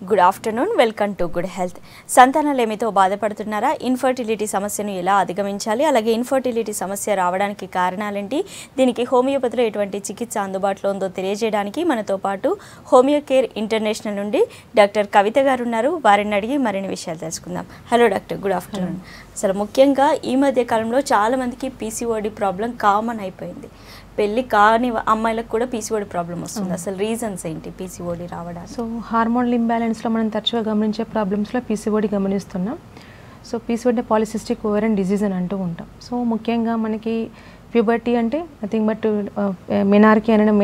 Good afternoon, welcome to good health. సంతానలేమితో బాధపడుతున్నారా? Infertility సమస్యను ఎలా అధిగమించాలి, అలాగే ఇన్ఫర్టిలిటీ సమస్య రావడానికి కారణాలేంటి, దీనికి హోమియోపతిలో ఎటువంటి చికిత్స అందుబాటులో ఉందో తెలియజేయడానికి మనతో పాటు హోమియో కేర్ ఇంటర్నేషనల్ నుండి డాక్టర్ కవిత గారు ఉన్నారు. వారిని అడిగి మరిన్ని విషయాలు తెలుసుకుందాం. Hello doctor, good afternoon. అసలు ముఖ్యంగా ఈ మధ్య కాలంలో చాలామందికి పీసీఓడి ప్రాబ్లం కామన్ అయిపోయింది. పెళ్ళి కాని అమ్మాయిలకు కూడా పీసీఓడి ప్రాబ్లం వస్తుంది. అసలు రీజన్స్ ఏంటి పీసీఓడి రావడానికి? సో హార్మోనల్ ఇంబ్యాలెన్స్లో మనం తరచుగా గమనించే ప్రాబ్లమ్స్లో పీసీఓడి గమనిస్తున్నాం. So PCOD polycystic ovarian disease అని అంటూ ఉంటాం. సో ముఖ్యంగా మనకి ప్యూబర్టీ అంటే నథింగ్ బట్ మెనార్కీ అనడం,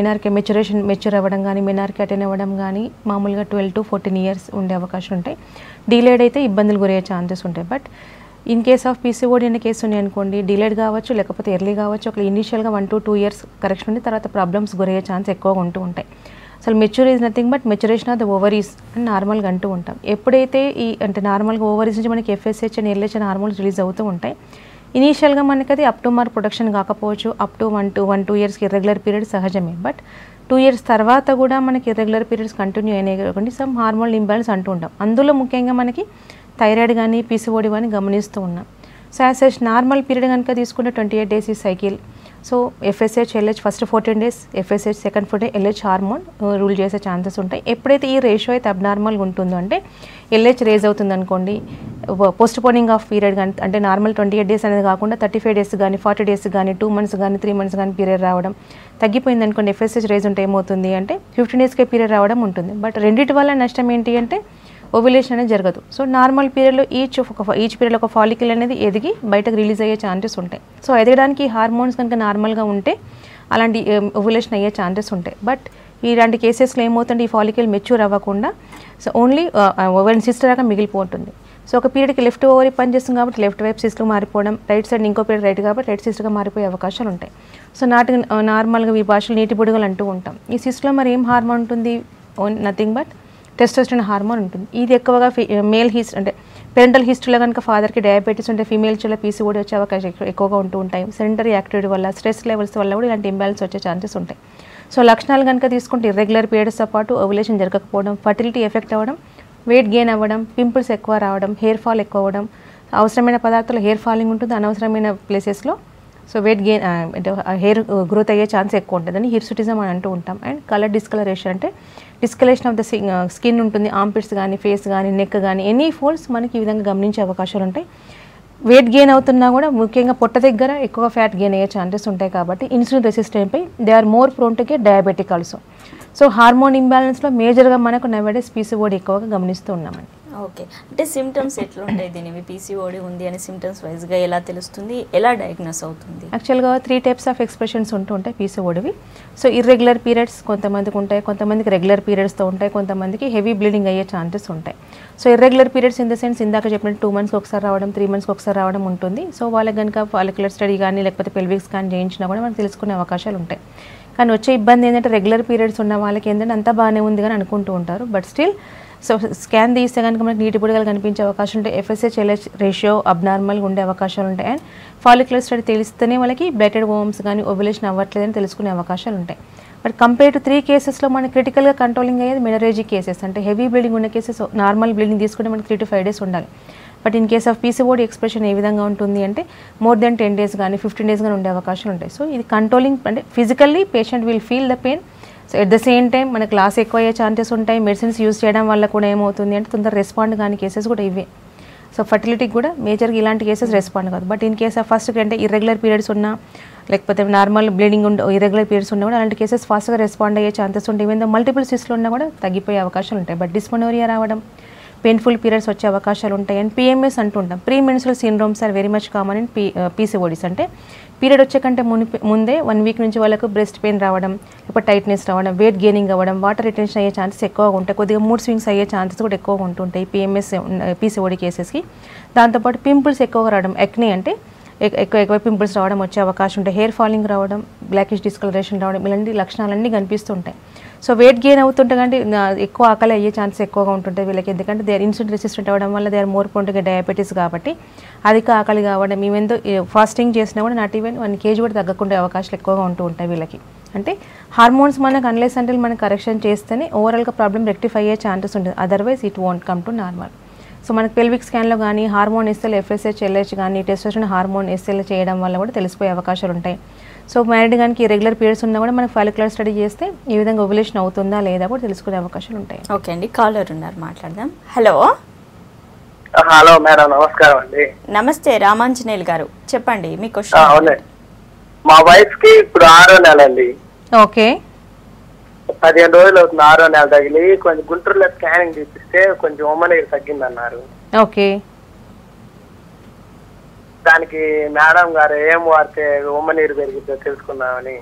మెచ్యూర్ అవ్వడం కానీ, మెనార్కీ అటెండ్ అవ్వడం కానీ మామూలుగా 12 to 14 years ఉండే అవకాశం ఉంటాయి. డిలేడ్ అయితే ఇబ్బందులు గురయ్యే ఛాన్సెస్ ఉంటాయి. But in case of PCOD అనే కేసు ఉన్నాయి అనుకోండి, డిలేడ్ కావచ్చు లేకపోతే ఎర్లీ కావచ్చు, ఒక ఇనిషియల్గా 1 to 2 years కరెక్షన్ ఉంది, తర్వాత ప్రాబ్లమ్స్ గురయ్యే ఛాన్స్ ఎక్కువగా ఉంటూ ఉంటాయి. అసలు mature is nothing but maturation of the ovaries అని నార్మల్గా అంటూ ఉంటాం. ఎప్పుడైతే ఈ అంటే నార్మల్గా ఓవరీస్ నుంచి మనకి FSH and LH అనే హార్మోన్స్ రిలీజ్ అవుతూ ఉంటాయి. ఇనీషియల్గా మనకి అది అప్ టు మార్క్ ప్రొడక్షన్ కాకపోవచ్చు, అప్ టు 1-2 yearsకి ఇర్రెగ్యులర్ పీరియడ్ సహజమే. బట్ 2 years తర్వాత కూడా మనకి ఇర్రెగ్యులర్ పీరియడ్స్ కంటిన్యూ అయినాయి కాబట్టి సమ్ హార్మోనల్ ఇంబ్యాలెన్స్ అంటూ ఉంటాం. అందులో ముఖ్యంగా మనకి థైరాయిడ్ కానీ పీసీఓడి కానీ గమనిస్తూ ఉన్నాం. సో యాజ్ నార్మల్ పీరియడ్ కనుక తీసుకుంటే 28 days ఈ cycle. So FSH LH first 14 days, FSH second 14 LH hormone rule చేసే ఛాన్సెస్ ఉంటాయి. ఎప్పుడైతే ఈ రేషియో అయితే అబ్నార్మల్గా ఉంటుందో అంటే LH రేజ్ అవుతుంది అనుకోండి, పోస్ట్ పోనింగ్ ఆఫ్ పీరియడ్ కానీ అంటే నార్మల్ 28 days అనేది కాకుండా 35 days కానీ 40 days కానీ 2 months కానీ 3 months కానీ పీరియడ్ రావడం తగ్గిపోయింది అనుకోండి, FSH రేజ్ ఉంటే ఏమవుతుంది అంటే 15 daysకే పీరియడ్ రావడం ఉంటుంది. బట్ రెండింటి వల్ల నష్టం ఏంటి అంటే ఓవ్యులేషన్ అనేది జరగదు. సో నార్మల్ పీరియడ్లో ఈచ్ పీరియడ్లో ఒక ఫాలికల్ అనేది ఎదిగి బయటకు రిలీజ్ అయ్యే ఛాన్సెస్ ఉంటాయి. సో ఎదగడానికి హార్మోన్స్ కనుక నార్మల్గా ఉంటే అలాంటి ఓవ్యులేషన్ అయ్యే ఛాన్సెస్ ఉంటాయి. బట్ ఇలాంటి కేసెస్లో ఏమవుతుంది, ఈ ఫాలికల్ మెచ్యూర్ అవ్వకుండా సో ఓన్లీ ఓవెన్ సిస్టర్ లాగా మిగిలిపోతుంది. సో ఒక పీరియడ్కి లెఫ్ట్ ఓవరీ పనిచేస్తుంది కాబట్టి లెఫ్ట్ వైపు సిస్టర్ మారిపోవడం, రైట్ సైడ్ ఇంకో పీరియడ్ రైట్ కాబట్టి రైట్ సిస్టర్గా మారిపోయే అవకాశాలు ఉంటాయి. సో నార్మల్గా ఈ భాషలో నీటి బుడగలు అంటూ ఉంటాం. ఈ సిస్టర్లో మరి ఏం హార్మోన్ ఉంటుంది? నథింగ్ బట్ టెస్టోస్టెరాన్ హార్మోన్ ఉంటుంది. ఇది ఎక్కువగా మేల్ అంటే పేరెంటల్ హిస్టరీలో కనుక ఫాదర్కి డయాబెటీస్ ఉంటే ఫీమేల్ చాలా పీసీఓడి వచ్చే అవకాశం ఎక్కువగా ఉంటూ ఉంటాయి. సెంటరీ యాక్టివిటీ వల్ల, స్ట్రెస్ లెవెల్స్ వల్ల కూడా ఇలాంటి ఇంబ్యాలెన్స్ వచ్చే ఛాన్సెస్ ఉంటాయి. సో లక్షణాలు కనుక తీసుకుంటే ఇర్రెగ్యులర్ పీరియడ్స్తో పాటు ఓవ్యులేషన్ జరగకపోవడం, ఫర్టిలిటీ ఎఫెక్ట్ అవ్వడం, వెయిట్ గెయిన్ అవ్వడం, పింపుల్స్ ఎక్కువ రావడం, హెయిర్ ఫాల్ ఎక్కువ అవ్వడం, అవసరమైన పదార్థాలు హెయిర్ ఫాలింగ్ ఉంటుంది, అనవసరమైన ప్లేసెస్లో సో వెయిట్ గెయిన్ అంటే హెయిర్ గ్రోత్ అయ్యే ఛాన్స్ ఎక్కువ ఉంటుందని హిర్సుటిజం అని అంటూ ఉంటాం. అండ్ కలర్ డిస్కలరేషన్ అంటే డిస్కలేషన్ ఆఫ్ ద స్కిన్ ఉంటుంది, ఆర్మ్పిట్స్ కానీ ఫేస్ కానీ నెక్ కానీ ఎనీ ఫోల్డ్స్ మనకి ఈ విధంగా గమనించే అవకాశాలు ఉంటాయి. వెయిట్ గెయిన్ అవుతున్నా కూడా ముఖ్యంగా పొట్ట దగ్గర ఎక్కువ ఫ్యాట్ గెయిన్ అయ్యే ఛాన్సెస్ ఉంటాయి కాబట్టి ఇన్సులిన్ రెసిస్టెంట్ పై they are more prone to get diabetic also. So hormone ఇంబ్యాలెన్స్లో మేజర్గా మనకు నవేడేస్ పీసీఓడి ఎక్కువగా గమనిస్తూ ఉన్నామండి. ఓకే, అంటే సిమ్టమ్స్ ఎట్లా ఉంటాయి దీనివి? పీసీఓడి ఉంది అని సిమ్టమ్స్ వైజ్గా ఎలా తెలుస్తుంది, ఎలా డయాగ్నోస్ అవుతుంది? యాక్చువల్గా 3 types ఆఫ్ ఎక్స్ప్రెషన్స్ ఉంటూ ఉంటాయి పీసీఓడివి. సో ఇర్రెగ్యులర్ పీరియడ్స్ కొంతమందికి ఉంటాయి, కొంతమందికి రెగ్యులర్ పీరియడ్స్తో ఉంటాయి, కొంతమందికి హెవీ బ్లీడింగ్ అయ్యే ఛాన్సెస్ ఉంటాయి. So irregular periods in the sense ఇందాక చెప్పినట్టు 2 monthsకి ఒకసారి రావడం, 3 monthsకి ఒకసారి రావడం ఉంటుంది. సో వాళ్ళకి కనుక ఫాలిక్యులర్ స్టడీ కానీ లేకపోతే పెల్విక్ స్కాన్ చేయించినా కూడా మనకు తెలుసుకునే అవకాశాలు ఉంటాయి. కానీ వచ్చే ఇబ్బంది ఏంటంటే రెగ్యులర్ పీరియడ్స్ ఉన్న వాళ్ళకి ఏంటంటే అంతా బాగానే ఉంది కానీ అనుకుంటూ ఉంటారు. బట్ స్టిల్ సో స్కాన్ తీస్తే కనుక మనకి నీటి బుడగలు కనిపించే అవకాశం ఉంటాయి, FSH LH రేషియో అబ్నార్మల్గా ఉండే అవకాశాలు ఉంటాయి. అండ్ ఫాలిక్యులర్ స్టడీ తెలిస్తేనే వాళ్ళకి బ్లైటెడ్ ఓమ్స్ కానీ ఓవ్యులేషన్ అవ్వట్లేదని తెలుసుకునే అవకాశాలు ఉంటాయి. బట్ కంపేర్ టు 3 cases మనకి క్రిటికల్గా కంట్రోలింగ్ అయ్యేది మెనరేజిక్ కేసెస్. అంటే హెవీ బ్లీడింగ్ ఉన్న కేసెస్ నార్మల్ బ్లీడింగ్ తీసుకుంటే మనకి 3 to 5 days ఉండాలి. But in case of PCOD expression ఏ విధంగా ఉంటుంది అంటే మోర్ దెన్ 10 days కానీ 15 days కానీ ఉండే అవకాశాలు ఉంటాయి. సో ఇది కంట్రోలింగ్ అంటే physically patient will feel the pain. So at the same time మనకు లాస్ ఎక్కువ అయ్యే ఛాన్సెస్ ఉంటాయి. మెడిసిన్స్ యూజ్ చేయడం వల్ల కూడా ఏమవుతుంది అంటే తొందర రెస్పాండ్ కానీ కేసెస్ కూడా ఇవే. సో ఫర్టిలిటీకి కూడా మేజర్గా ఇలాంటి కేసెస్ రెస్పాండ్ కాదు. But in case of first అంటే ఇర్రెగ్యులర్ పీరియడ్స్ ఉన్నా లేకపోతే నార్మల్ బ్లీడింగ్ ఇర్రెగ్యులర్ పీరియడ్స్ ఉన్నా కూడా అలాంటి కేసెస్ ఫాస్ట్గా రెస్పాండ్ అయ్యే ఛాన్సెస్ ఉంటాయి. ఈవెన్ మల్టిపుల్ సిస్ట్లు ఉన్నా కూడా తగ్గిపోయే అవకాశాలు ఉంటాయి. బట్ డిస్మెనోరియా రావడం, పెయిన్ఫుల్ పీరియడ్స్ వచ్చే అవకాశాలు ఉంటాయి. అండ్ PMS అంటుంటాం, pre menstrual syndromes are very much common in PCODs. అంటే పీరియడ్ వచ్చే కంటే ముందే 1 week నుంచి వాళ్ళకు బ్రెస్ట్ పెయిన్ రావడం, లేకపోతే టైట్నెస్ రావడం, వెయిట్ గెయినింగ్ అవ్వడం, వాటర్ రిటెన్షన్ అయ్యే ఛాన్సెస్ ఎక్కువగా ఉంటాయి. కొద్దిగా మూడ్ స్వింగ్స్ అయ్యే ఛాన్సెస్ కూడా ఎక్కువగా ఉంటుంటాయి PMS పీసీఓడి కేసెస్కి. దాంతోపాటు పింపుల్స్ ఎక్కువగా రావడం, ఎక్నీ అంటే ఎక్కువ పింపుల్స్ రావడం వచ్చే అవకాశం ఉంటాయి. హెయిర్ ఫాలింగ్ రావడం, బ్లాకిష్ డిస్కలరేషన్ రావడం, ఇలాంటి లక్షణాలన్నీ కనిపిస్తుంటాయి. సో వెయిట్ గెయిన్ అవుతుంటే కంటే ఎక్కువ ఆకలి అయ్యే ఛాన్సెస్ ఎక్కువగా ఉంటుంటాయి వీళ్ళకి. ఎందుకంటే దే ఆర్ ఇన్సులిన్ రెసిస్టెంట్ అవ్వడం వల్ల they are more prone to get diabetes కాబట్టి అధిక ఆకలి కావడం, ఈవెన్ ఫాస్టింగ్ చేసినా కూడా నాట్ ఈవెన్ 1 kg కూడా తగ్గకుండా అవకాశాలు ఎక్కువగా ఉంటూ ఉంటాయి వీళ్ళకి. అంటే హార్మోన్స్ మనకు అన్లెస్ అంటే మనం కరెక్షన్ చేస్తేనే ఓవరాల్గా ప్రాబ్లం రెక్టిఫై అయ్యే ఛాన్సెస్ ఉంటుంది, otherwise it won't come to normal. So మనకు పెల్విక్ స్కాన్లో కానీ హార్మోన్ ఎస్ఎల్ ఎఫ్ఎస్హెచ్ ఎల్హెచ్ కానీ టెస్టోస్టెరాన్ హార్మోన్ ఎస్ఎల్ చేయడం వల్ల కూడా తెలిసిపోయే అవకాశాలు ఉంటాయి. సో మ్యారీడ్ కానీ ఇరెగ్యులర్ పీరియడ్స్ ఉన్నా కూడా మనకు ఫాలిక్యులర్ స్టడీ చేస్తే ఈ విధంగా ఓవ్యులేషన్ అవుతుందా లేదా కూడా తెలుసుకునే అవకాశాలు ఉంటాయి. ఓకే అండి, కాలర్ ఉన్నారు, మాట్లాడదాం. హలో హలో మేడం, నమస్కారం అండి. నమస్తే రామాంజనేయులు గారు, చెప్పండి మీ క్వశ్చన్. అవునండి, మా వైఫ్ కి ఇప్పుడు 6వ నెల అండి. ఓకే, 15 రోజులు అవుతుంది 6వ నెల తగిలి. కొంచెం గుంటూరులో స్కానింగ్ తీపిస్తే కొంచెం ఉమ్మనీరు తగ్గింది అన్నారు. ఓకే, దానికి మేడం గారు ఏం వాడితే ఉమ్మనీరు పెరిగిద్దో తెలుసుకుందామని.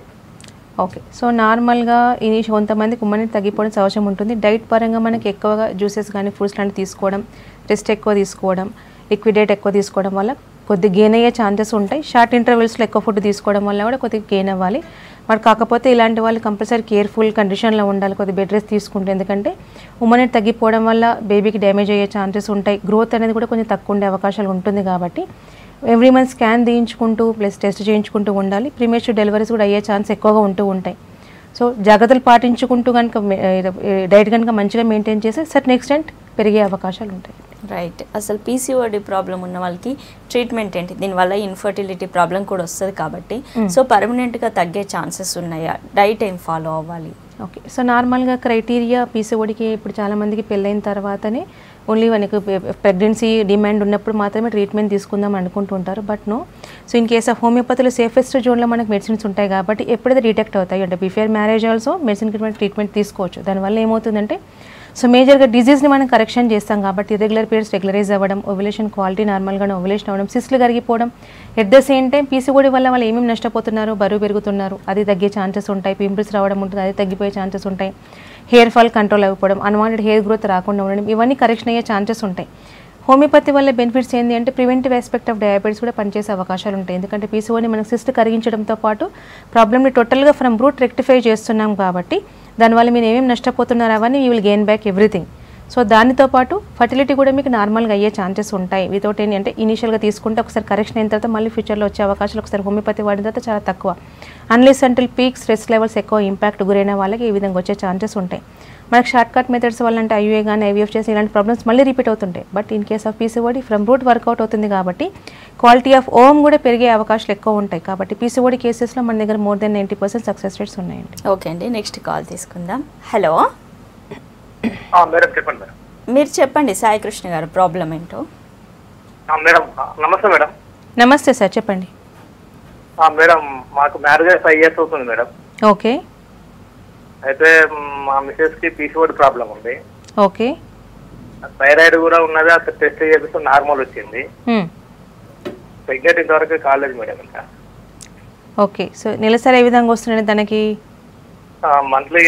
ఓకే, సో నార్మల్గా ఇది కొంతమందికి ఉమ్మనీరు తగ్గిపోవడం అవసరం ఉంటుంది. డైట్ పరంగా మనకి ఎక్కువగా జ్యూసెస్ కానీ ఫ్రూట్స్ లాంటివి తీసుకోవడం, రెస్ట్ ఎక్కువ తీసుకోవడం, లిక్విడ్ డైట్ ఎక్కువ తీసుకోవడం వల్ల కొద్దిగా గెయిన్ అయ్యే ఛాన్సెస్ ఉంటాయి. షార్ట్ ఇంటర్వెల్స్లో ఎక్కువ ఫుడ్ తీసుకోవడం వల్ల కూడా కొద్దిగా గెయిన్ అవ్వాలి. మరి కాకపోతే ఇలాంటి వాళ్ళు కంపల్సరీ కేర్ఫుల్ కండిషన్లో ఉండాలి, కొద్దిగా బెడ్ రెస్ట్ తీసుకుంటే. ఎందుకంటే ఉమ్మనీరు తగ్గిపోవడం వల్ల బేబీకి డ్యామేజ్ అయ్యే ఛాన్సెస్ ఉంటాయి, గ్రోత్ అనేది కూడా కొంచెం తక్కువ ఉండే అవకాశాలు ఉంటుంది. కాబట్టి ఎవ్రీ మంత్ స్కాన్ తీయించుకుంటూ ప్లస్ టెస్ట్ చేయించుకుంటూ ఉండాలి. ప్రీమేచ్యూర్ డెలివరీస్ కూడా అయ్యే ఛాన్స్ ఎక్కువగా ఉంటూ ఉంటాయి. సో జాగ్రత్తలు పాటించుకుంటూ కనుక డైట్ కనుక మంచిగా మెయింటైన్ చేస్తే సర్టెన్ ఎక్స్టెంట్ పెరిగే అవకాశాలు ఉంటాయి. రైట్, అసలు పీసీఓడి ప్రాబ్లం ఉన్న వాళ్ళకి ట్రీట్మెంట్ ఏంటి? దీనివల్ల ఇన్ఫర్టిలిటీ ప్రాబ్లం కూడా వస్తుంది కాబట్టి సో పర్మనెంట్గా తగ్గే ఛాన్సెస్ ఉన్నాయా? డైట్ ఏం ఫాలో అవ్వాలి? ఓకే, సో నార్మల్గా క్రైటీరియా పీసీఓడికి ఇప్పుడు చాలామందికి పెళ్ళైన తర్వాతనే ఓన్లీ మనకు ప్రెగ్నెన్సీ డిమాండ్ ఉన్నప్పుడు మాత్రమే ట్రీట్మెంట్ తీసుకుందాం అనుకుంటూ ఉంటారు. But no, so in case of హోమియోపతిలో సేఫెస్ట్ జోన్లో మనకు మెడిసిన్స్ ఉంటాయి కాబట్టి ఎప్పుడైతే డిటెక్ట్ అవుతాయి అంటే before marriage also medicine treatment తీసుకోవచ్చు. దానివల్ల ఏమవుతుందంటే సో మేజర్గా డిజీజ్ని మనం కరెక్షన్ చేస్తాం కాబట్టి ఇర్రెగ్యులర్ పీరియడ్స్ రెగ్యులరైజ్ అవ్వడం, ఓవ్యులేషన్ క్వాలిటీ నార్మల్గానే ఓవ్యులేషన్ అవ్వడం, సిస్ట్లు కరిగిపోవడం, at the same time PCOD వల్ల వాళ్ళు ఏమేమి నష్టపోతున్నారు, బరువు పెరుగుతున్నారు, అది తగ్గే ఛాన్సెస్ ఉంటాయి. పింపుల్స్ రావడం ఉంటుంది, అది తగ్గిపోయే ఛాన్సెస్ ఉంటాయి. హెయిర్ ఫాల్ కంట్రోల్ అయిపోవడం, అన్వాంటెడ్ హెయిర్ గ్రోత్ రాకుండా ఉండడం, ఇవన్నీ కరెక్షన్ అయ్యే ఛాన్సెస్ ఉంటాయి. హోమియోపతి వల్ల బెనిఫిట్స్ ఏంటి అంటే ప్రివెంటివ్ ఆస్పెక్ట్ ఆఫ్ డయాబెటీస్ కూడా పనిచేసే అవకాశాలు ఉంటాయి. ఎందుకంటే పీసీఓని మనకు సిస్ట్ కరిగించడంతో పాటు ప్రాబ్లమ్ని టోటల్గా ఫ్రమ్ రూట్ రెక్టిఫై చేస్తున్నాం కాబట్టి దానివల్ల మీరు ఏమేమి నష్టపోతున్నారు అవన్నీ you will gain back everything. So దానితో పాటు ఫర్టిలిటీ కూడా మీకు నార్మల్గా అయ్యే ఛాన్సెస్ ఉంటాయి. వితౌట్ ఏంటి అంటే ఇనీషియల్గా తీసుకుంటే ఒకసారి కరెక్షన్ అయిన తర్వాత మళ్ళీ ఫ్యూచర్లో వచ్చే అవకాశాలు ఒకసారి హోమియోపతి వాడిన తర్వాత చాలా తక్కువ. Unless until peak stress levels ఎక్కువ ఇంపాక్ట్ గురైన వాళ్ళకి ఈ విధంగా వచ్చే ఛాన్సెస్ ఉంటాయి. మనకు షార్ట్ కట్ మెథడ్స్ వల్ల అంటే ఐయూఏ కానీ ఐవీఎఫ్ చేసి ఇలాంటి ప్రాబ్లమ్స్ మళ్ళీ రిపీట్ అవుతుంటాయి. But in case of PCOD from root work out అవుతుంది కాబట్టి క్వాలిటీ ఆఫ్ ఓమ్ కూడా పెరిగే అవకాశాలు ఎక్కువ ఉంటాయి. కాబట్టి పీసీఓడి కేసెస్లో మన దగ్గర మోర్ దెన్ 90% సక్సెస్ రేట్స్ ఉన్నాయండి. ఓకే అండి, నెక్స్ట్ కాల్ తీసుకుందాం. హలో మేడం, చెప్పండి మేడం. మీరు చెప్పండి సాయికృష్ణ గారు, ప్రాబ్లం ఏంటో. మేడం నమస్తే మేడం. నమస్తే సార్, చెప్పండి. మేడం, మాకు మ్యారేజ్ 5 years అవుతుంది మేడం. ఓకే, అయితే మా మిసెస్ కి పీసీఓడి ప్రాబ్లం ఉంది. ఓకే, థైరాయిడ్ కూడా ఉన్నది, అక్కడ టెస్ట్ చేపిస్తే నార్మల్ వచ్చింది. ప్రెగ్నెంట్ ఇంతవరకు కాలేదు మేడం. ఇంకా ఓకే, సో నెలసరి ఏ విధంగా వస్తున్నాడు తనకి? మంత్లీ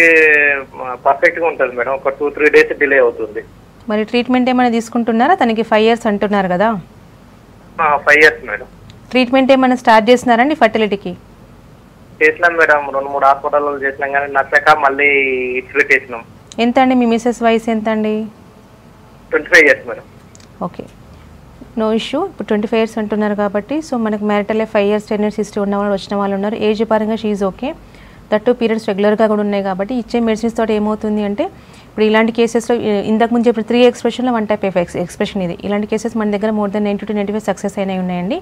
పర్ఫెక్ట్ గా ఉంటుంది మేడం, ఒక 2-3 days డిలే అవుతుంది. మరి ట్రీట్మెంట్ ఏమైనా తీసుకుంటున్నారా? తనకి 5 years అంటున్నారు కదా. 5 years మేడం. ట్రీట్మెంట్ ఏమైనా స్టార్ట్ చేస్తున్నారండి ఫర్టిలిటీకి? చేసినాం మేడం, 2-3 హాస్పిటల్లో చేసినాం కానీ నచ్చక మళ్ళీ ఇట్లా చేసినాం. ఎంత అండి మీ మిసెస్ వయసు ఎంత అండి? 25 years madam. Okay, no issue. ఇప్పుడు 25 years అంటున్నారు కాబట్టి సో మనకు మ్యారిటల్ 5 years 10 years హిస్టరీ ఉన్న వాళ్ళు వచ్చిన వాళ్ళు ఉన్నారు. ఏజ్ పరంగా షీఈ్ ఓకే. దట్టు పీరియడ్స్ రెగ్యులర్గా కూడా ఉన్నాయి కాబట్టి ఇచ్చే మెడిసిన్స్ తోటి ఏమవుతుంది అంటే ఇప్పుడు ఇలాంటి కేసెస్లో ఇంతకు ముందు చెప్పిన 3 ఎక్స్ప్రెషన్లో 1 type ఆఫ్ ఎక్స్ప్రెషన్ ఇది. ఇలాంటి కేసెస్ మన దగ్గర మోర్ దెన్ 90 to 95 సక్సెస్ అయినాయి ఉన్నాయండి.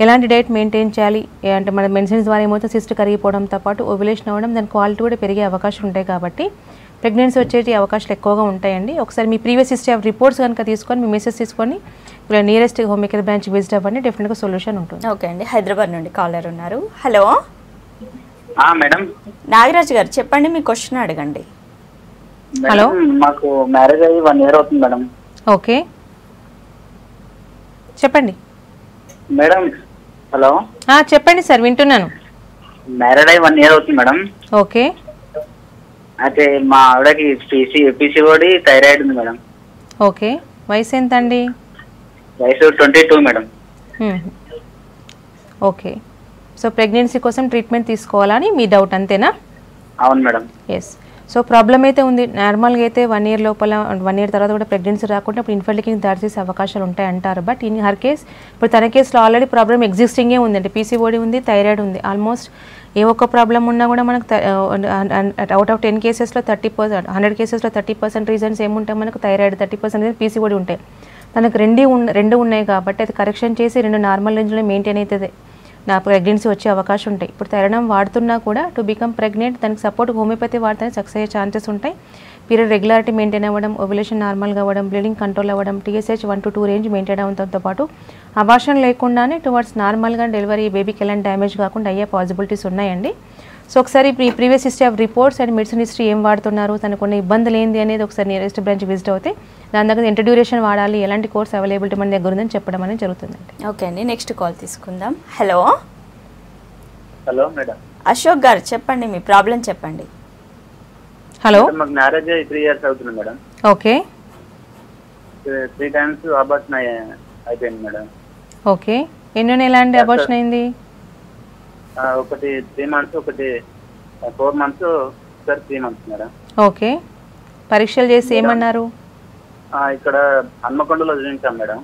ఎలాంటి డైట్ మెయింటైన్ చేయాలి అంటే మన మెడిసిన్స్ ద్వారా ఏమవుతుంది సిస్ట్ కరిగిపోవడంతో పాటు ఓవ్యులేషన్ అవ్వడం, దాని క్వాలిటీ కూడా పెరిగే అవకాశాలు ఉంటాయి కాబట్టి ప్రెగ్నెన్సీ వచ్చేటి అవకాశాలు ఎక్కువగా ఉంటాయండి. ఒకసారి మీ ప్రీవియస్ హిస్టరీ ఆఫ్ రిపోర్ట్స్ కనుక తీసుకొని మీ మెసేజ్ తీసుకొని ఇప్పుడు nearest home care branch visit అవ్వండి, డెఫినెట్గా సొల్యూషన్ ఉంటుంది. ఓకే అండి, హైదరాబాద్ నుండి కాలర్ ఉన్నారు. హలో మేడం, నాగరాజ్ గారు చెప్పండి, మీ క్వశ్చన్ అడగండి. హలో, మాకు మ్యారేజ్ అయ్యి 1 year అవుతుంది మేడం. ఓకే, చెప్పండి మేడం. హలో, చెప్పండి సార్, వింటున్నాను. మ్యారేజ్ అయ్యి 1 year అవుతుంది మేడం. ఓకే, అయితే మా ఆవిడకి పీసీఓడి థైరాయిడ్ ఉంది మేడం. ఓకే, వయసు ఎంత అండి? వయసు 22 మేడం. ఓకే, సో ప్రెగ్నెన్సీ కోసం ట్రీట్మెంట్ తీసుకోవాలని మీ డౌట్ అంతేనా? అవును మేడం. ఎస్, సో ప్రాబ్లం అయితే ఉంది. నార్మల్గా అయితే 1 year లోపల 1 year తర్వాత కూడా ప్రెగ్నెన్సీ రాకుండా ఇప్పుడు ఇన్ఫర్టిలిటీకి దారితీసే అవకాశాలు ఉంటాయి అంటారు. బట్ ఇన్ హర్ కేస్ ఇప్పుడు తన కేసులో ఆల్రెడీ ప్రాబ్లం ఎగ్జిస్టింగే ఉందండి. పీసీఓడి ఉంది, థైరాయిడ్ ఉంది. ఆల్మోస్ట్ ఏ ఒక్క ప్రాబ్లం ఉన్నా కూడా మనకు అవుట్ ఆఫ్ 10 కేసెస్లో 30%, 100 కేసెస్లో 30% రీజన్స్ ఏముంటాయి మనకు థైరాయిడ్, 30% పీసీఓడి ఉంటాయి. తనకు రెండు ఉన్నాయి కాబట్టి అది కరెక్షన్ చేసి 2 నార్మల్ రేంజ్లో మెయింటైన్ అవుతుంది, నా ప్రెగ్నెన్సీ వచ్చే అవకాశం ఉంటాయి. ఇప్పుడు థైరాయిడ్ వాడుతున్నా కూడా టు బికమ్ ప్రెగ్నెంట్ దానికి సపోర్ట్ హోమియోపతి వాడితే సక్సెస్ అయ్యే ఛాన్సెస్ ఉంటాయి. పీరియడ్ రెగ్యులారిటీ మెయింటైన్ అవ్వడం, ఓవ్యులేషన్ నార్మల్గా అవ్వడం, బ్లీడింగ్ కంట్రోల్ అవ్వడం, TSH 1 to 2 రేంజ్ మెయింటైన్ అవ్వడంతో పాటు అబార్షన్ లేకుండానే టువర్డ్స్ నార్మల్గా డెలివరీ బేబీకి ఎలాంటి డ్యామేజ్ కాకుండా అయ్యే పాసిబిలిటీస్ ఉన్నాయండి. సో ఒకసారి previous history of reports and medicine history ఏం వాడుతున్నారు, తనకు కొన్ని ఇబ్బందులు ఏంది అనేది ఒకసారి నియరెస్ట్ బ్రాంచ్ విజిట్ అవుతే దాని దగ్గర ఎంత డ్యూరేషన్ వాడాలి, ఎలాంటి కోర్స్ అవైలబిలిటీ మన దగ్గర ఉందని చెప్పడం అనేది జరుగుతుందండి. ఓకే అండి, నెక్స్ట్ కాల్ తీసుకుందాం. Hello hello madam. అశోక్ గారు చెప్పండి, మీ ప్రాబ్లం చెప్పండి. హలో, మాకు మ్యారేజ్ 3 years అవుతుంది మేడం. ఓకే 3 times అబార్షన్ అయిపోయింది మేడం. ఓకే, ఎన్నో ఎలాంటి అబార్షన్ అయింది? ఒకటి 3 months, ఒకటి 4 months, sir 3 months madam. Okay, పరీక్షలు చేసి ఏమన్నారు? ఇక్కడ హన్మకొండలో చూపించాం మేడం.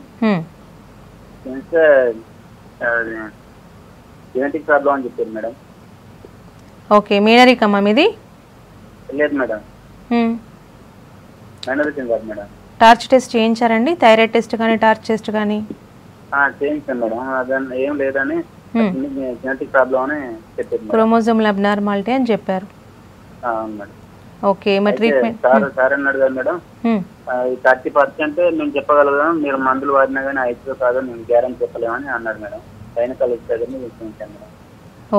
చూస్తే జెనెటిక్ ప్రాబ్లం అని చెప్పారు మేడం. ఓకే, మేనరికమ్మా మీది? లేదు మేడం, మైనరికం కాదు మేడం. టార్చ్ టెస్ట్ చేయించారండి? థైరాయిడ్ టెస్ట్ కానీ టార్చ్ టెస్ట్ కానీ చేయించాను మేడం. అదని ఏం లేదని జెనెటిక్ ప్రాబ్లం అని చెప్పారు. క్రోమోజోమ్ అబ్నార్మాలిటీ అని చెప్పారు. అవును మేడం. ఓకే, మరి ట్రీట్మెంట్ సార్ అన్నాడు కదా మేడం, 30% మేము చెప్పగలుగుతాం, మీరు మందులు వాడినా కానీ అయితే కాదు మేము గ్యారెంటీ చెప్పలేమని అన్నాడు మేడం. గైనకాలజిస్ట్ దగ్గర చూపించాను మేడం.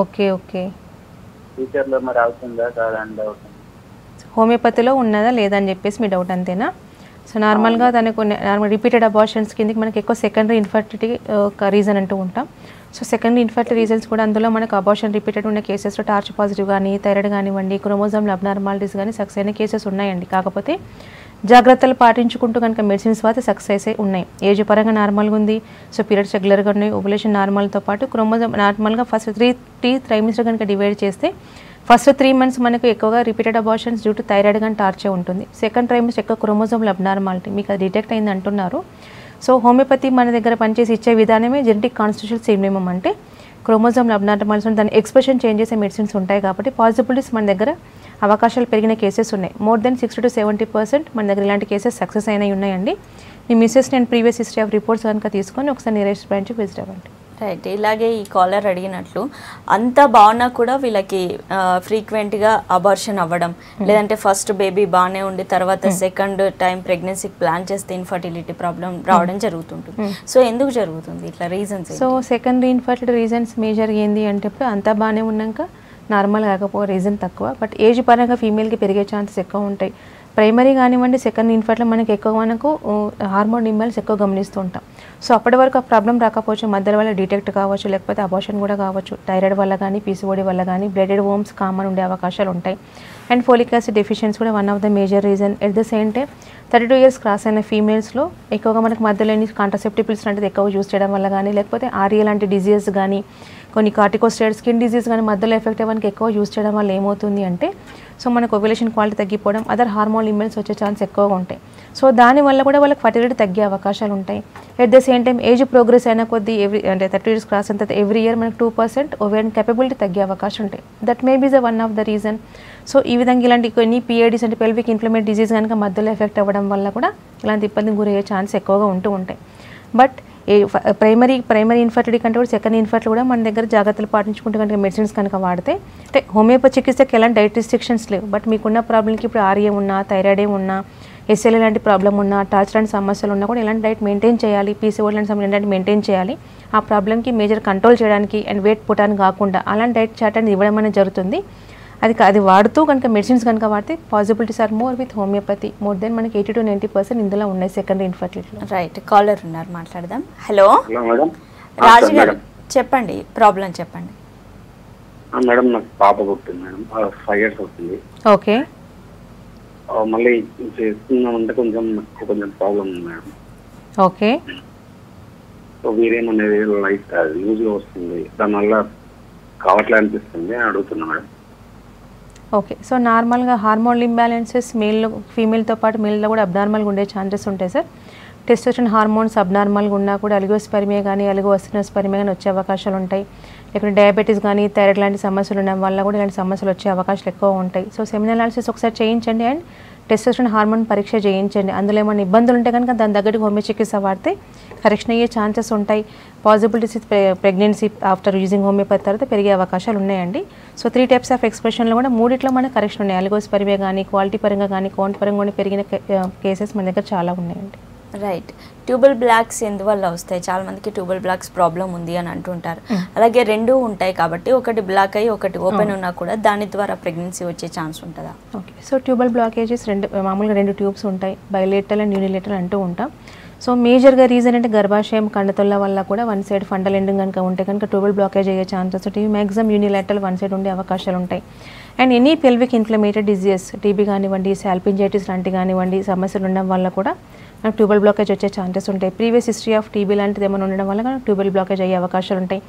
ఓకే ఓకే, ఫ్యూచర్లో మరి అవుతుందా కాదా అని డౌట్. హోమియోపతిలో ఉన్నదా లేదా అని చెప్పేసి మీ డౌట్ అంతేనా? సో నార్మల్గా తనకు రిపీటెడ్ అబార్షన్స్ కిందకి మనకి ఎక్కువ సెకండరీ ఇన్ఫర్టిలిటీ ఒక రీజన్ అంటూ ఉంటాం. సో సెకండరీ ఇన్ఫర్టిలిటీ రీజన్స్ కూడా అందులో మనకు అబార్షన్ రిపీటెడ్ ఉన్న కేసెస్లో టార్చ్ పాజిటివ్ కానీ, థైరాయిడ్ కానివ్వండి, క్రోమోజోమ్ అబ్నార్మాలిటీస్ కానీ సక్సెస్ అయిన కేసెస్ ఉన్నాయండి. కాకపోతే జాగ్రత్తలు పాటించుకుంటూ కనుక మెడిసిన్స్ వాడితే సక్సెస్ ఉన్నాయి. ఏజ్ పరంగా నార్మల్గా ఉంది, సో పీరియడ్స్ రెగ్యులర్గా ఉన్నాయి, ఓవ్యులేషన్ నార్మల్తో పాటు క్రోమోజోమ్ నార్మల్గా ఫస్ట్ 3 ట్రైమిస్టర్ కనుక డివైడ్ చేస్తే ఫస్ట్ 3 months మనకు ఎక్కువగా repeated abortions due to thyroid కానీ టార్చే ఉంటుంది. సెకండ్ ట్రైమిస్టర్ ఎక్కువ క్రోమోజోమ్ అబ్నార్మాలిటీ మీకు అది డిటెక్ట్ అయింది అంటున్నారు. సో హోమియోపతి మన దగ్గర పనిచేసి ఇచ్చే విధానమే జెనెటిక్ కాన్స్టిట్యూషన్ సిమ్లిమం, అంటే క్రోమోజోమ్ అబ్నార్మాలిటీస్ దాని ఎక్స్ప్రెషన్ చేంజ్ చేసే మెడిసిన్స్ ఉంటాయి కాబట్టి పాసిబిలిటీస్ మన దగ్గర అవకాశాలు పెరిగిన కేసెస్ ఉన్నాయి. మోర్ దెన్ 60 to 70% మన దగ్గర ఇలాంటి కేసెస్ సక్సెస్ అయినవి ఉన్నాయండి. మీ మిస్సెస్ నేను ప్రీవియస్ హిస్టరీ ఆఫ్ రిపోర్ట్స్ కనుక తీసుకొని ఒకసారి నియరెస్ట్ బ్రాంచ్కి విజిట్ అవ్వండి. రైట్, ఇలాగే ఈ కాలర్ అడిగినట్లు అంతా బాగున్నా కూడా వీళ్ళకి ఫ్రీక్వెంట్గా అబార్షన్ అవ్వడం, లేదంటే ఫస్ట్ బేబీ బాగానే ఉండి తర్వాత సెకండ్ టైం ప్రెగ్నెన్సీకి ప్లాన్ చేస్తే ఇన్ఫర్టిలిటీ ప్రాబ్లం రావడం జరుగుతుంటుంది. సో ఎందుకు జరుగుతుంది ఇట్లా reasons? So secondary infertility reasons major ఏంది అంటే ఇప్పుడు అంతా బాగానే ఉన్నాక నార్మల్ కాకపోతే రీజన్ తక్కువ, బట్ ఏజ్ పరంగా ఫీమేల్కి పెరిగే ఛాన్సెస్ ఎక్కువ ఉంటాయి. ప్రైమరీ కానివ్వండి, సెకండ్ ఇన్ఫర్టిలిటీ మనకు హార్మోన్ ఇంబాలెన్స్ ఎక్కువ గమనిస్తూ ఉంటాం. సో అప్పటి వరకు ఆ ప్రాబ్లం రాకపోవచ్చు, మధ్యలో వల్ల డిటెక్ట్ కావచ్చు, లేకపోతే అబార్షన్ కూడా కావచ్చు. థైరాయిడ్ వల్ల కానీ, పీసీఓడి వల్ల కానీ బ్లడెడ్ వోమ్స్ కామన్ ఉండే అవకాశాలు ఉంటాయి. అండ్ ఫోలిక్ యాసిడ్ డెఫిషియన్సీ కూడా one of the major reason. At the same time 32 years cross అయిన ఫీమేల్స్లో ఎక్కువగా మనకు మధ్యలో కాంట్రాసెప్టివ్ పిల్స్ లాంటిది ఎక్కువ యూస్ చేయడం వల్ల కానీ, లేకపోతే ఆర్ఏ లాంటి డిజీజెస్ కానీ, కొన్ని కార్టికోస్టెరాయిడ్ స్కిన్ డిజీజ్ కానీ మధ్యలో ఎఫెక్ట్ అవ్వడానికి ఎక్కువ యూస్ చేయడం వల్ల ఏమవుతుంది అంటే సో మనకు ఓవ్యులేషన్ క్వాలిటీ తగ్గిపోవడం, అదర్ హార్మోన్ ఇంబాలెన్స్ వచ్చే ఛాన్స్ ఎక్కువగా ఉంటాయి. సో దానివల్ల కూడా వాళ్ళకి ఫర్టిలిటీ తగ్గే అవకాశాలు ఉంటాయి. At the same time age progress అయిన కొద్దీ అంటే 30 years క్రాస్ అయిన తర్వాత ఎవ్రీ ఇయర్ మనకు 2% ఓవేరియన్ కేపబిలిటీ తగ్గే అవకాశం ఉంటాయి. That may be the one of the reason. So ఈ విధంగా ఇలాంటి కొన్ని PIDs అంటే పెల్విక్ ఇన్ఫ్లమేటరీ డిజీజ్ కనుక మధ్యలో ఎఫెక్ట్ అవ్వడం వల్ల కూడా ఇలాంటి ఇబ్బందికి గురయ్యే ఛాన్స్ ఎక్కువగా ఉంటూ ఉంటాయి. బట్ ప్రైమరీ ఇన్ఫర్టిలిటీ కంటే కూడా సెకండ్ ఇన్ఫర్టిలిటీ కూడా మన దగ్గర జాగ్రత్తలు పాటించుకుంటూ కనుక మెడిసిన్స్ కనుక వాడితే, అంటే హోమియోపతి చికిత్సకి ఎలాంటి డైట్ రిస్ట్రిక్షన్స్ లేవు. బట్ మీకున్న ప్రాబ్లంకి ఇప్పుడు ఆర్ఏ ఉన్నా, థైరాయిడ్ ఉన్నా, SLA లాంటి ప్రాబ్లం ఉన్నా, టార్చ్ లాంటి సమస్యలు ఉన్నా కూడా ఎలాంటి డైట్ మెయింటైన్ చేయాలి, పీసీఓడి లాంటి సమస్యలు ఏంటంటే మెయింటైన్ చేయాలి. ఆ ప్రాబ్లంకి మేజర్ కంట్రోల్ చేయడానికి అండ్ వెయిట్ పుటానికి కాకుండా అలాంటి డైట్ చార్ట్ అనేది ఇవ్వడం అనేది జరుగుతుంది. అది వాడుతూ కనుక మెడిసిన్స్ కనుక వాడితే possibilities are more with homeopathy. More than మనకి 80 to 90% ఇందులో ఉన్నాయి సెకండరీ ఇన్ఫర్టిలిటీలో. రైట్, కాలర్ ఉన్నారు, మాట్లాడదాం. హలో రాజు గారు చెప్పండి, ప్రాబ్లం చెప్పండి. మేడం నాకు పాప పుట్టింది మేడం, 5 years అవుతుంది. ఓకే, మళ్ళీ చేస్తున్నామంటే కొంచెం ప్రాబ్లం ఉంది మేడం. ఓకే, సో వీరేం అనేది లైఫ్ యూజ్గా వస్తుంది, దానివల్ల కావట్లే అనిపిస్తుంది అడుగుతున్నా మేడం. ఓకే, సో నార్మల్గా హార్మోన్ ఇంబ్యాలెన్సెస్ మేల్లో ఫీమేల్తో పాటు మేల్లో కూడా అబ్నార్మల్గా ఉండే ఛాన్సెస్ ఉంటాయి సార్. టెస్టోస్టెరాన్ హార్మోన్స్ అబ్నార్మల్గా ఉన్నా కూడా అలిగోస్పెర్మియా కానీ అలిగోస్టినోస్పెర్మియా కానీ వచ్చే అవకాశాలు ఉంటాయి. లేకుంటే డయాబెటీస్ కానీ థైరాయిడ్ లాంటి సమస్యలు ఉండడం వల్ల కూడా ఇలాంటి సమస్యలు వచ్చే అవకాశాలు ఎక్కువ ఉంటాయి. సో సెమినల్ అనాలిసిస్ ఒకసారి చేయించండి అండ్ టెస్టోస్టెరాన్ హార్మోన్ పరీక్ష చేయించండి. అందులో ఏమైనా ఇబ్బందులు ఉంటే కనుక దాని తగ్గట్టు హోమియో చికిత్స వాడితే కరెక్షన్ అయ్యే ఛాన్సెస్ ఉంటాయి. Possibilities pregnancy after using homeopathy తర్వాత పెరిగే అవకాశాలు ఉన్నాయండి. సో 3 టైప్స్ ఆఫ్ ఎక్స్ప్రెషన్లో కూడా 3 మనకు కరెక్షన్ ఉన్నాయి. అలిగోస్పెర్మియా కానీ క్వాలిటీ పరంగా కానీ కౌంట్ పరంగా కూడా పెరిగిన కేసెస్ మన దగ్గర చాలా ఉన్నాయండి. రైట్. ట్యూబల్ బ్లాక్స్ ఎందువల్ల వస్తాయి? చాలా మందికి ట్యూబల్ బ్లాక్స్ ప్రాబ్లం ఉంది అని అంటుంటారు. అలాగే 2 ఉంటాయి కాబట్టి ఒకటి బ్లాక్ అయ్యి ఒకటి ఓపెన్ ఉన్నా కూడా దాని ద్వారా ప్రెగ్నెన్సీ వచ్చే ఛాన్స్ ఉంటుందా? ఓకే. సో ట్యూబల్ బ్లాకేజెస్ మామూలుగా 2 ట్యూబ్స్ ఉంటాయి, బైలేటరల్ అండ్ యూనిలేటరల్ అంటూ ఉంటాం. సో మేజర్గా రీజన్ అంటే గర్భాశయం కండతొల్ల వల్ల కూడా వన్ సైడ్ ఫండల్ ఎండింగ్ కనుక ఉంటే కనుక ట్యూబల్ బ్లాకేజ్ అయ్యే ఛాన్సెస్ ఉంటాయి. మ్యాక్సిమం యూనిలేటరల్ వన్ సైడ్ ఉండే అవకాశాలు ఉంటాయి. And any pelvic inflamed diseases TB కానివ్వండి, సాల్పింజైటిస్ లాంటి కానివ్వండి సమస్యలు ఉండడం వల్ల కూడా మనకు ట్యూబల్ బ్లాకేజ్ వచ్చే ఛాన్సెస్ ఉంటాయి. ప్రీవియస్ హిస్టరీ ఆఫ్ టీబీ లాంటిది ఏమైనా ఉండడం వల్ల మనకు ట్యూబల్ బ్లాకేజ్ అయ్యే అవకాశాలు ఉంటాయి.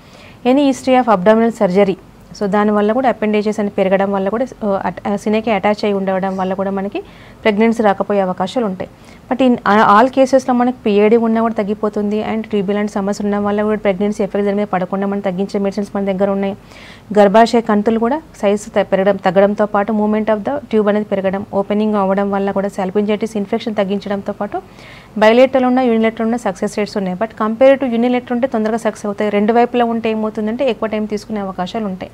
Any history of abdominal surgery, so దానివల్ల కూడా అపెండేజెస్ అని పెరగడం వల్ల కూడా సినేకి అటాచ్ అయి ఉండడం వల్ల కూడా మనకి ప్రెగ్నెన్సీ రాకపోయే అవకాశాలు ఉంటాయి. బట్ ఇన్ ఆల్ కేసెస్లో మనకి పిఏడి ఉన్నా కూడా తగ్గిపోతుంది. అండ్ టీబీ లాంటి సమస్యలు ఉండడం వల్ల కూడా ప్రెగ్నెన్సీ ఎఫెక్ట్ దాని మీద పడకుండా మనం తగ్గించే మెడిసిన్స్ మన దగ్గర ఉన్నాయి. గర్భాశయ కంతులు కూడా సైజు తగ్గడంతో పాటు మూమెంట్ ఆఫ్ ద ట్యూబ్ అనేది పెరగడం, ఓపెనింగ్ అవ్వడం వల్ల కూడా సాల్పింజైటిస్ ఇన్ఫెక్షన్ తగ్గించడంతో పాటు బైలేటరల్ ఉన్న యూనిలేటరల్ ఉన్న సక్సెస్ రేట్స్ ఉన్నాయి. బట్ కంపేర్ టు యూనిలేటర్ ఉంటే తొందరగా సక్సెస్ అవుతాయి. 2 వైపులా ఉంటే ఏమవుతుందంటే ఎక్కువ టైం తీసుకునే అవకాశాలు ఉంటాయి.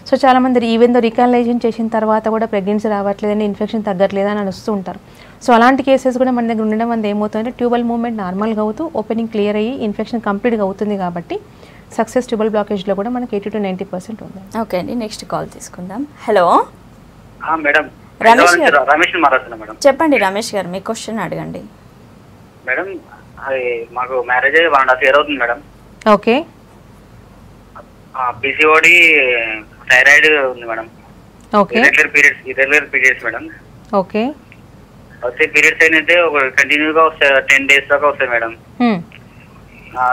సో చాలామంది ఈవెన్ దో రికాలైజేషన్ చేసిన తర్వాత కూడా ప్రెగ్నెన్సీ రావట్లేదని, ఇన్ఫెక్షన్ తగ్గట్లేదని అని వస్తూ ఉంటారు. సో అలాంటి కేసెస్ కూడా మన దగ్గర ఉండడం వల్ల ఏమవుతుందంటే ట్యూబల్ మూవ్మెంట్ నార్మల్గా అవుతూ ఓపెనింగ్ క్లియర్ అయ్యి ఇన్ఫెక్షన్ కంప్లీట్గా అవుతుంది. కాబట్టి సక్సెస్ ట్యూబల్ బ్లాకేజ్లో కూడా మనకి 80 to 90% ఉంది. ఓకే అండి, నెక్స్ట్ కాల్ తీసుకుందాం. హలో మేడం, రమేష్ గారు. రమేష్ మాట్లాడుతున్నా మేడం. చెప్పండి రమేష్ గారు, మీ క్వశ్చన్ అడగండి. మేడం, అది మాకు మ్యారేజ్ అయ్యి 1.5 year అవుతుంది మేడం. ఓకే. పిసిఓడి థైరాయిడ్ ఉంది madam. Okay. Irregular periods madam. Okay. వచ్చే పీరియడ్స్ అయితే ఒక కంటిన్యూగా వస్తాయి, 10 days దాకా వస్తాయి మేడం.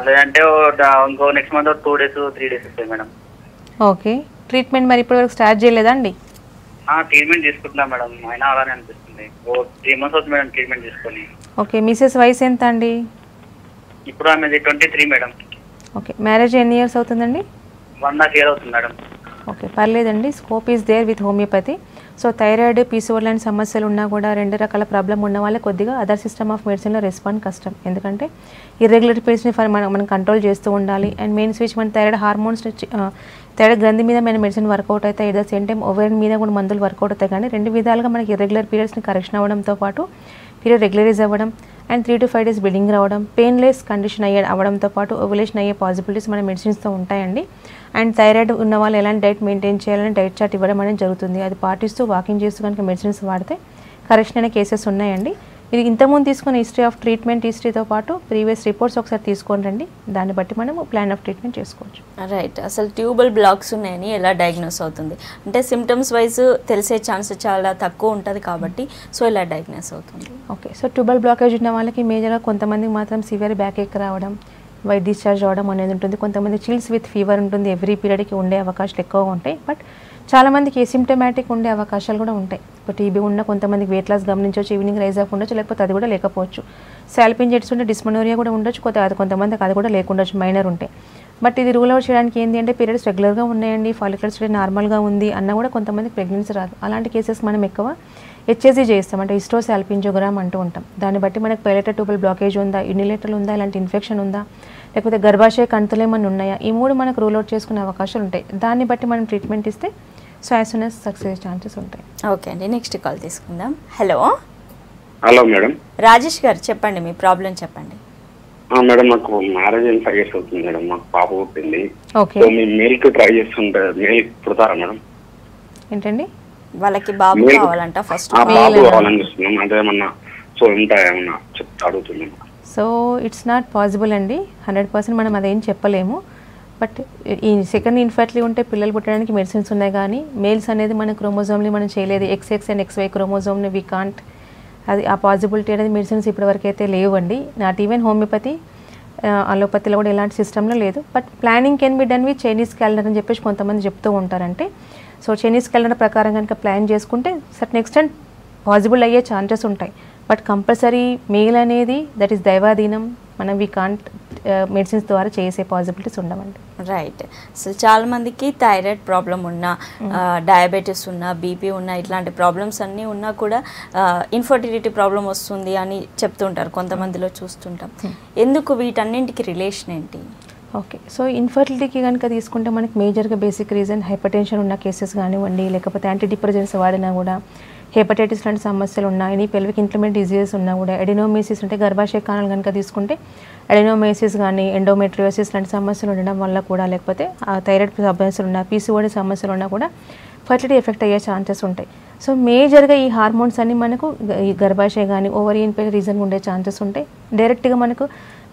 లేదంటే ఇంకో నెక్స్ట్ మంత్ 2 days 3 days వస్తాయి మేడం. ఓకే. ట్రీట్మెంట్ మరి ఇప్పటివరకు స్టార్ట్ చేయలేదా అండి? ట్రీట్మెంట్ తీసుకుంటున్నా మేడం, అయినా అలానే అనిపిస్తుంది. 3 months అవుతుంది మేడం ట్రీట్మెంట్ తీసుకొని. ఓకే. మిసెస్ వయసు ఎంత అండి? ఇప్పుడు ఆమెది 23 మేడం. ఓకే. మ్యారేజ్ ఎన్ని ఇయర్స్ అవుతుందండి? 1.5 year అవుతుంది మేడం. ఓకే, పర్లేదండి. Scope is there with homeopathy. So thyroid, PCOD లాంటి సమస్యలు ఉన్నా కూడా 2 రకాల ప్రాబ్లం ఉన్న వాళ్ళే కొద్దిగా అదర్ సిస్టమ్ ఆఫ్ మెడిసిన్లో రెస్పాండ్ కష్టం. ఎందుకంటే ఇర్రెగ్యులర్ పీరియడ్స్ని మనం కంట్రోల్ చేస్తూ ఉండాలి. అండ్ మెయిన్ స్విచ్ మన థైరాయిడ్ హార్మోన్స్, థైరాయిడ్ గ్రంథి మీద మన మెడిసిన్ వర్కౌట్ అవుతాయి. ఎట్ ద సేమ్ టైం ఓవెన్ మీద కూడా మందులు వర్కౌట్ అవుతాయి. కానీ 2 విధాలుగా మనకి ఇర్రెగ్యులర్ పీరియడ్స్ని కరెక్షన్ అవ్వడంతో పాటు పీరియడ్ రెగ్యులరైజ్ అవ్వడం అండ్ 3 to 5 days బ్లీడింగ్ రావడం, పెయిన్లెస్ కండిషన్ అవ్వడంతో పాటు ఓవులేషన్ అయ్యే పాసిబిలిటీస్ మన మెడిసిన్స్తో ఉంటాయండి. అండ్ థైరాయిడ్ ఉన్న వాళ్ళు ఎలాంటి డైట్ మెయింటైన్ చేయాలని డైట్ చార్ట్ ఇవ్వడం అనేది జరుగుతుంది. అది పాటిస్తూ వాకింగ్ చేస్తూ కనుక మెడిసిన్స్ వాడితే కరెక్షన్ అయిన కేసెస్ ఉన్నాయండి. ఇది ఇంతకుముందు తీసుకున్న హిస్టరీ ఆఫ్ ట్రీట్మెంట్ హిస్టరీతో పాటు ప్రీవియస్ రిపోర్ట్స్ ఒకసారి తీసుకొని రండి. దాన్ని బట్టి మనం ప్లాన్ ఆఫ్ ట్రీట్మెంట్ చేసుకోవచ్చు. రైట్. అసలు ట్యూబల్ బ్లాక్స్ ఉన్నాయని ఎలా డయాగ్నోస్ అవుతుంది? అంటే సిమ్టమ్స్ వైజ్ తెలిసే ఛాన్స్ చాలా తక్కువ ఉంటుంది కాబట్టి సో ఎలా డయాగ్నోస్ అవుతుంది? ఓకే. సో ట్యూబల్ బ్లాకేజ్ ఉన్న వాళ్ళకి మేజర్గా కొంతమందికి మాత్రం సివియర్ బ్యాక్ ఏక్ రావడం, వైట్ డిశ్చార్జ్ అవ్వడం అనేది ఉంటుంది. కొంతమంది చిల్స్ విత్ ఫీవర్ ఉంటుంది, ఎవ్రీ పీరియడ్కి ఉండే అవకాశాలు ఎక్కువగా ఉంటాయి. బట్ చాలామందికి ఏసిమ్టమాటిక్ ఉండే అవకాశాలు కూడా ఉంటాయి. ఇప్పుడు టీబీ ఉన్న కొంతమందికి వెయిట్ లాస్ గమనించవచ్చు, ఈవినింగ్ రైజ్ అప్ ఉండొచ్చు, లేకపోతే అది కూడా లేకపోవచ్చు. సాల్పింజైటిస్ ఉంటే డిస్మనోరియా కూడా ఉండొచ్చు, కొంతమందికి అది కూడా లేకుండొచ్చు, మైనర్ ఉంటాయి. బట్ ఇది రూల్ అవుట్ చేయడానికి ఏంటి అంటే పీరియడ్స్ రెగ్యులర్గా ఉన్నాయండి, ఫాలిక్యులర్ స్టడీ నార్మల్గా ఉంది అన్న కూడా కొంతమందికి ప్రెగ్నెన్సీ రాదు. అలాంటి కేసెస్ మనం ఎక్కువ హెచ్ఎస్జీ చేస్తాం, అంటే హిస్టోసాల్పింజోగ్రామ్ అంటూ ఉంటాం. దాన్ని బట్టి మనకు పైలెటల్ ట్యూబల్ బ్లాకేజ్ ఉందా, యూనిలేటరల్ ఉందా, ఇలాంటి ఇన్ఫెక్షన్ ఉందా, లేకపోతే గర్భాశయ కంతులు ఏమన్నా ఉన్నాయా, ఈ 3 మనకు రూల్ అవుట్ చేసుకునే అవకాశాలు ఉంటాయి. దాన్ని బట్టి మనం ట్రీట్మెంట్ ఇస్తే so as soon as success chances ఉంటాయి. ఓకే అండి, నెక్స్ట్ కాల్ తీసుకుందాం. Hello hello madam. రాజేష్ గారు చెప్పండి, మీ ప్రాబ్లం చెప్పండి. మేడం, నాకు మ్యారేజ్ అయిన 5 years అవుతుంది మేడం. మాకు పాప పుట్టింది. ఓకే. మీ మెయిల్ కు ట్రై చేస్తుంటే మెయిల్ పుడతారా మేడం? ఏంటండి? వాళ్ళకి బాబు కావాలంట ఫస్ట్. బాబు కావాలని చూస్తున్నాం, అంటే ఏమన్నా సో ఉంటాయేమన్నా అడుగుతున్నాం. సో ఇట్స్ నాట్ పాసిబుల్ అండి, 100% మనం అదేం చెప్పలేము. బట్ ఈ సెకండ్ ఇన్ఫర్టిలిటీ ఉంటే పిల్లలు పుట్టడానికి మెడిసిన్స్ ఉన్నాయి, కానీ మేల్స్ అనేది మన క్రోమోజోమ్ని మనం చేయలేదు. XX అండ్ XY క్రోమోజోమ్ని వీ కాంట్, అది ఆ పాసిబిలిటీ అనేది మెడిసిన్స్ ఇప్పటివరకు అయితే లేవండి. నాట్ ఈవెన్ హోమియోపతి, అలోపతిలో కూడా ఎలాంటి సిస్టంలో లేదు. But planning can be done with Chinese calendar అని చెప్పేసి కొంతమంది చెప్తూ ఉంటారంటే, సో చైనీస్ క్యాలెండర్ ప్రకారం కనుక ప్లాన్ చేసుకుంటే సర్టెన్ ఎక్స్టెంట్ పాసిబుల్ అయ్యే ఛాన్సెస్ ఉంటాయి. బట్ కంపల్సరీ మేల్ అనేది దట్ ఈస్ దైవాధీనం, మనం వీ కాంట్ మెడిసిన్స్ ద్వారా చేసే పాసిబిలిటీస్ ఉండవండి. రైట్. అసలు చాలామందికి థైరాయిడ్ ప్రాబ్లం ఉన్నా, డయాబెటీస్ ఉన్నా, బీపీ ఉన్నా, ఇట్లాంటి ప్రాబ్లమ్స్ అన్నీ ఉన్నా కూడా ఇన్ఫర్టిలిటీ ప్రాబ్లం వస్తుంది అని చెప్తుంటారు, కొంతమందిలో చూస్తుంటాం. ఎందుకు, వీటన్నింటికి రిలేషన్ ఏంటి? ఓకే, సో ఇన్ఫర్టిలిటీకి కనుక తీసుకుంటే మనకి మేజర్గా బేసిక్ రీజన్ హైపర్ టెన్షన్ ఉన్న కేసెస్ కానివ్వండి, లేకపోతే యాంటీ డిప్రెసెంట్స్ వాడినా కూడా, హెపటైటిస్ లాంటి సమస్యలు ఉన్నా, ఎనీ పెల్విక్ ఇన్ఫ్లమేటరీ డిజీజెస్ ఉన్నా కూడా, ఎడినోమైసిస్ ఉంటే గర్భాశయ కణాలు కనుక తీసుకుంటే ఎడినోమైసిస్ కానీ, ఎండోమెట్రియోసిస్ లాంటి సమస్యలు ఉండడం వల్ల కూడా, లేకపోతే థైరాయిడ్ సమస్యలు ఉన్నా, పీసీఓడి సమస్యలు ఉన్నా కూడా ఫర్టిలిటీ ఎఫెక్ట్ అయ్యే ఛాన్సెస్ ఉంటాయి. సో మేజర్గా ఈ హార్మోన్స్ అన్ని మనకు ఈ గర్భాశయ కానీ ఓవరియన్ పై రీజన్ ఉండే ఛాన్సెస్ ఉంటాయి. డైరెక్ట్గా మనకు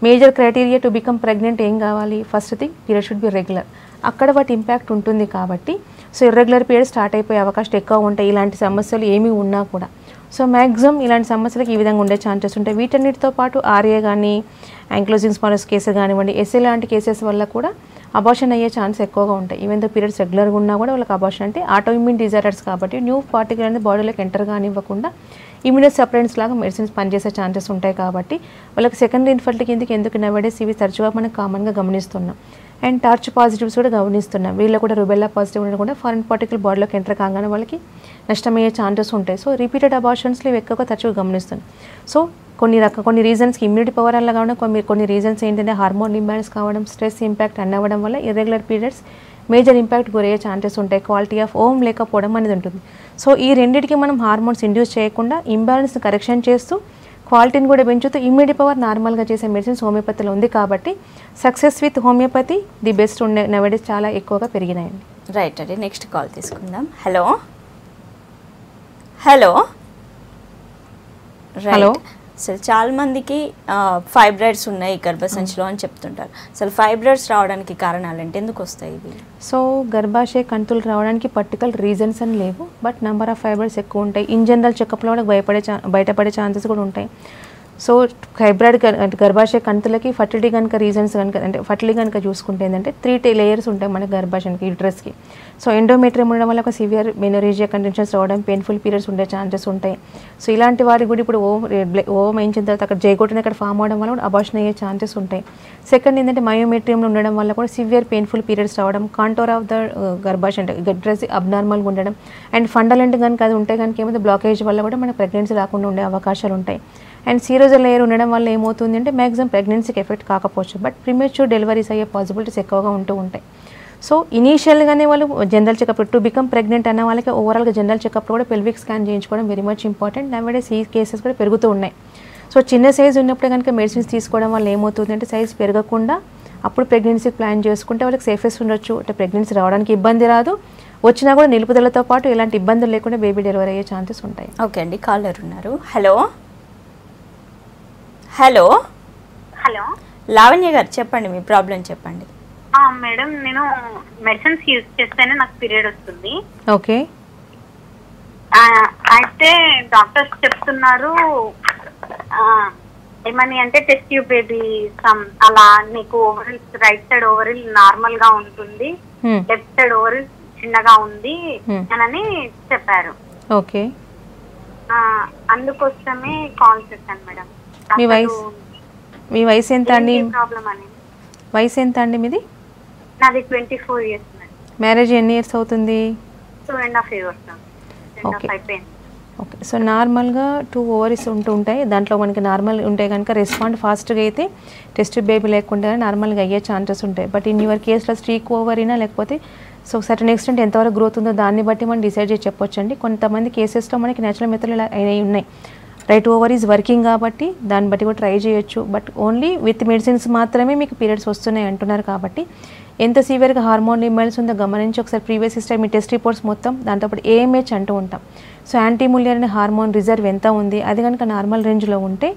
major criteria to become pregnant ఏం కావాలి, first thing period should be regular, అక్కడ వాటి ఇంపాక్ట్ ఉంటుంది కాబట్టి సో ఇర్రెగ్యులర్ పీరియడ్ స్టార్ట్ అయిపోయే అవకాశం ఎక్కువ ఉంటాయి ఇలాంటి సమస్యలు ఏమీ ఉన్నా కూడా. సో మ్యాక్సిమం ఇలాంటి సమస్యలకు ఈ విధంగా ఉండే ఛాన్సెస్ ఉంటాయి. వీటన్నిటితో పాటు ఆర్ఏ కానీ, యాంక్లోజింగ్ స్పాండిలోసిస్ కేసు కానివ్వండి, ఎస్ఏ లాంటి కేసెస్ వల్ల కూడా అబార్షన్ అయ్యే ఛాన్స్ ఎక్కువగా ఉంటాయి. ఈవెన్ దో పీరియడ్స్ రెగ్యులర్గా ఉన్నా కూడా వాళ్ళకి అబార్షన్, అంటే ఆటోఇమ్యూన్ డిజార్డర్స్ కాబట్టి న్యూ పార్టికల్ అనేది బాడీలోకి ఎంటర్ కానివ్వకుండా ఇమ్యూనో సప్రెంట్స్ లాగా మెడిసిన్స్ పనిచేసే ఛాన్సెస్ ఉంటాయి కాబట్టి వాళ్ళకి సెకండరీ ఇన్ఫర్టిలిటీ కిందకి ఎందుకు నవేడేస్ ఇవి తరచుగా మనం కామన్గా గమనిస్తున్నాం. అండ్ టార్చ్ పాజిటివ్స్ కూడా గమనిస్తున్నాం. వీళ్ళు కూడా రుబెల్లా పాజిటివ్ ఉండడం కూడా ఫారిన్ పార్టికల్ బాడీలోకి ఎంటర్ కాగానే వాళ్ళకి నష్టమయ్యే ఛాన్సెస్ ఉంటాయి. సో రిపీటెడ్ అబార్షన్స్లో ఇవి ఎక్కువగా తరచుగా గమనిస్తున్నాం. సో కొన్ని రీజన్స్కి ఇమ్యూనిటీ పవర్ వల్ల కావడం, కొన్ని రీజన్స్ ఏంటంటే హార్మోన్ ఇంబ్యాలెన్స్ కావడం, స్ట్రెస్ ఇంపాక్ట్ అవ్వడం వల్ల ఇర్రెగ్యులర్ పీరియడ్స్ మేజర్ ఇంపాక్ట్ గురయ్యే ఛాన్సెస్ ఉంటాయి. క్వాలిటీ ఆఫ్ ఓమ్ లేకపోవడం అనేది ఉంటుంది. సో ఈ రెండింటికి మనం హార్మోన్స్ ఇండ్యూస్ చేయకుండా ఇంబ్యాలెన్స్ని కరెక్షన్ చేస్తూ క్వాలిటీని కూడా పెంచుతూ ఇమ్యూనిటీ పవర్ నార్మల్గా చేసే మెడిసిన్స్ హోమియోపతిలో ఉంది కాబట్టి success with homeopathy the best ఉండే నవేడేస్ చాలా ఎక్కువగా పెరిగినాయండి. రైట్ అండి, నెక్స్ట్ కాల్ తీసుకుందాం. Hello hello hello. అసలు చాలా మందికి ఫైబ్రాయిడ్స్ ఉన్నాయి గర్భసంచిలో అని చెప్తుంటారు. అసలు ఫైబ్రాయిడ్స్ రావడానికి కారణాలు ఏంటి, ఎందుకు వస్తాయి ఇవి? సో గర్భాశయ కంతులు రావడానికి పర్టికులర్ రీజన్స్ అని లేవు, బట్ నెంబర్ ఆఫ్ ఫైబ్రాయిడ్స్ ఎక్కువ ఉంటాయి. ఇన్ జనరల్ చెకప్లో కూడా బయటపడే ఛాన్సెస్ కూడా ఉంటాయి. సో ఫైబ్రాయిడ్ గర్భాశయ కంతులకి ఫర్టిలిటీ కనుక రీజన్స్ కనుక అంటే ఫర్టిలిటీ కనుక చూసుకుంటే ఏంటంటే 3 లేయర్స్ ఉంటాయి మన గర్భాశయానికి, యూట్రస్కి. సో ఎండోమెట్రియం ఉండడం వల్ల ఒక సివియర్ మెనోరేజియా కండిషన్స్ రావడం, పెయిన్ఫుల్ పీరియడ్స్ ఉండే ఛాన్సెస్ ఉంటాయి. సో ఇలాంటి వారికి కూడా ఇప్పుడు ఓవం వేయించిన తర్వాత అక్కడ జైగోటిన్ అక్కడ ఫామ్ అవడం వల్ల కూడా అబార్షన్ అయ్యే ఛాన్సెస్ ఉంటాయి. సెకండ్ ఏంటంటే మయోమెట్రియంలో ఉండడం వల్ల కూడా సివియర్ పెయిన్ఫుల్ పీరియడ్స్ రావడం, కాంటోర్ ఆఫ్ ద గర్భాశయం అంటే గడ్రస్ అబ్నార్మల్గా ఉండడం, అండ్ ఫండలెంట్ కనుక అది ఉంటే కనుక ఏమైతే బ్లాకేజ్ వల్ల కూడా మనకు ప్రెగ్నెన్సీ రాకుండా ఉండే అవకాశాలు ఉంటాయి. అండ్ సీరోజల్ లేయర్ ఉండడం వల్ల ఏమవుతుంది అంటే మ్యాక్సిమం ప్రెగ్నెన్సీకి ఎఫెక్ట్ కాకపోవచ్చు, బట్ ప్రిమేచ్యూర్ డెలివరీస్ అయ్యే పాసిబిలిటీస్ ఎక్కువగా ఉంటూ ఉంటాయి. సో ఇనీషియల్గానే వాళ్ళు general checkup to become pregnant అన్న వాళ్ళకి ఓవరాల్గా జనరల్ చెకప్లో కూడా పెల్విక్ స్కాన్ చేయించుకోవడం వెరీ మచ్ ఇంపార్టెంట్. నవేడేస్ ఈ కేసెస్ కూడా పెరుగుతూ ఉన్నాయి. సో చిన్న సైజ్ ఉన్నప్పుడు కనుక మెడిసిన్స్ తీసుకోవడం వల్ల ఏమవుతుంది అంటే సైజ్ పెరగకుండా అప్పుడు ప్రెగ్నెన్సీ ప్లాన్ చేసుకుంటే వాళ్ళకి సేఫెస్ట్ ఉండొచ్చు. అంటే ప్రెగ్నెన్సీ రావడానికి ఇబ్బంది రాదు, వచ్చినా కూడా నిలుపుదలతో పాటు ఎలాంటి ఇబ్బందులు లేకుండా బేబీ డెలివరీ అయ్యే ఛాన్సెస్ ఉంటాయి. ఓకే అండి, కాలర్ ఉన్నారు. హలో హలో హలో లావణ్య గారు చెప్పండి, మీ ప్రాబ్లం చెప్పండి. మేడం, నేను మెడిసిన్స్ యూజ్ చేస్తేనే నాకు పీరియడ్ వస్తుంది. ఓకే, అయితే డాక్టర్స్ చెప్తున్నారు ఏమని అంటే టెస్ట్ ట్యూబ్ బేబీ అలా నీకు ఓవరిల్ రైట్ సైడ్ ఓవరిల్ నార్మల్ గా ఉంటుంది, లెఫ్ట్ సైడ్ ఓవరిల్ చిన్నగా ఉంది అని చెప్పారు. ఓకే, అందుకోసమే కాల్ చేశాను మేడం. మీ వయసు ఎంత అండి? ప్రాబ్లం అని. వయసు ఎంత అండి మీది? నాది 24 years మేడం. మ్యారేజ్ ఎన్ని ఇయర్స్ అవుతుంది? 2.5 years. Okay, okay. సో నార్మల్గా 2 ఓవరీస్ ఉంటాయి. దాంట్లో మనకి నార్మల్ ఉంటే కనుక రెస్పాండ్ ఫాస్ట్గా అయితే టెస్ట్ బేబీ లేకుండా నార్మల్గా అయ్యే ఛాన్సెస్ ఉంటాయి. బట్ ఇన్ యువర్ కేసులో స్ట్రీక్ ఓవరీనా లేకపోతే సో సర్టన్ ఎక్స్టెంట్ ఎంతవరకు గ్రోత్ ఉందో దాన్ని బట్టి మనం డిసైడ్ చేసి చెప్పొచ్చు అండి. కొంతమంది కేసెస్లో మనకి నేచురల్ మెథడ్లు ఇలా అయినవి ఉన్నాయి. రైట్ ఓవర్ ఈజ్ వర్కింగ్ కాబట్టి దాన్ని బట్టి కూడా ట్రై చేయొచ్చు. బట్ ఓన్లీ విత్ మెడిసిన్స్ మాత్రమే మీకు పీరియడ్స్ వస్తున్నాయి అంటున్నారు కాబట్టి ఎంత సివియర్గా హార్మోన్ ఇంబ్యాలెన్స్ ఉందో గమనించి ఒకసారి ప్రీవియస్ హిస్టరీ మీ టెస్ట్ రిపోర్ట్స్ మొత్తం దాంతోపాటు ఏఎంహెచ్ అంటూ ఉంటాం. సో యాంటీములియర్ అనే హార్మోన్ రిజర్వ్ ఎంత ఉంది, అది కనుక నార్మల్ రేంజ్లో ఉంటే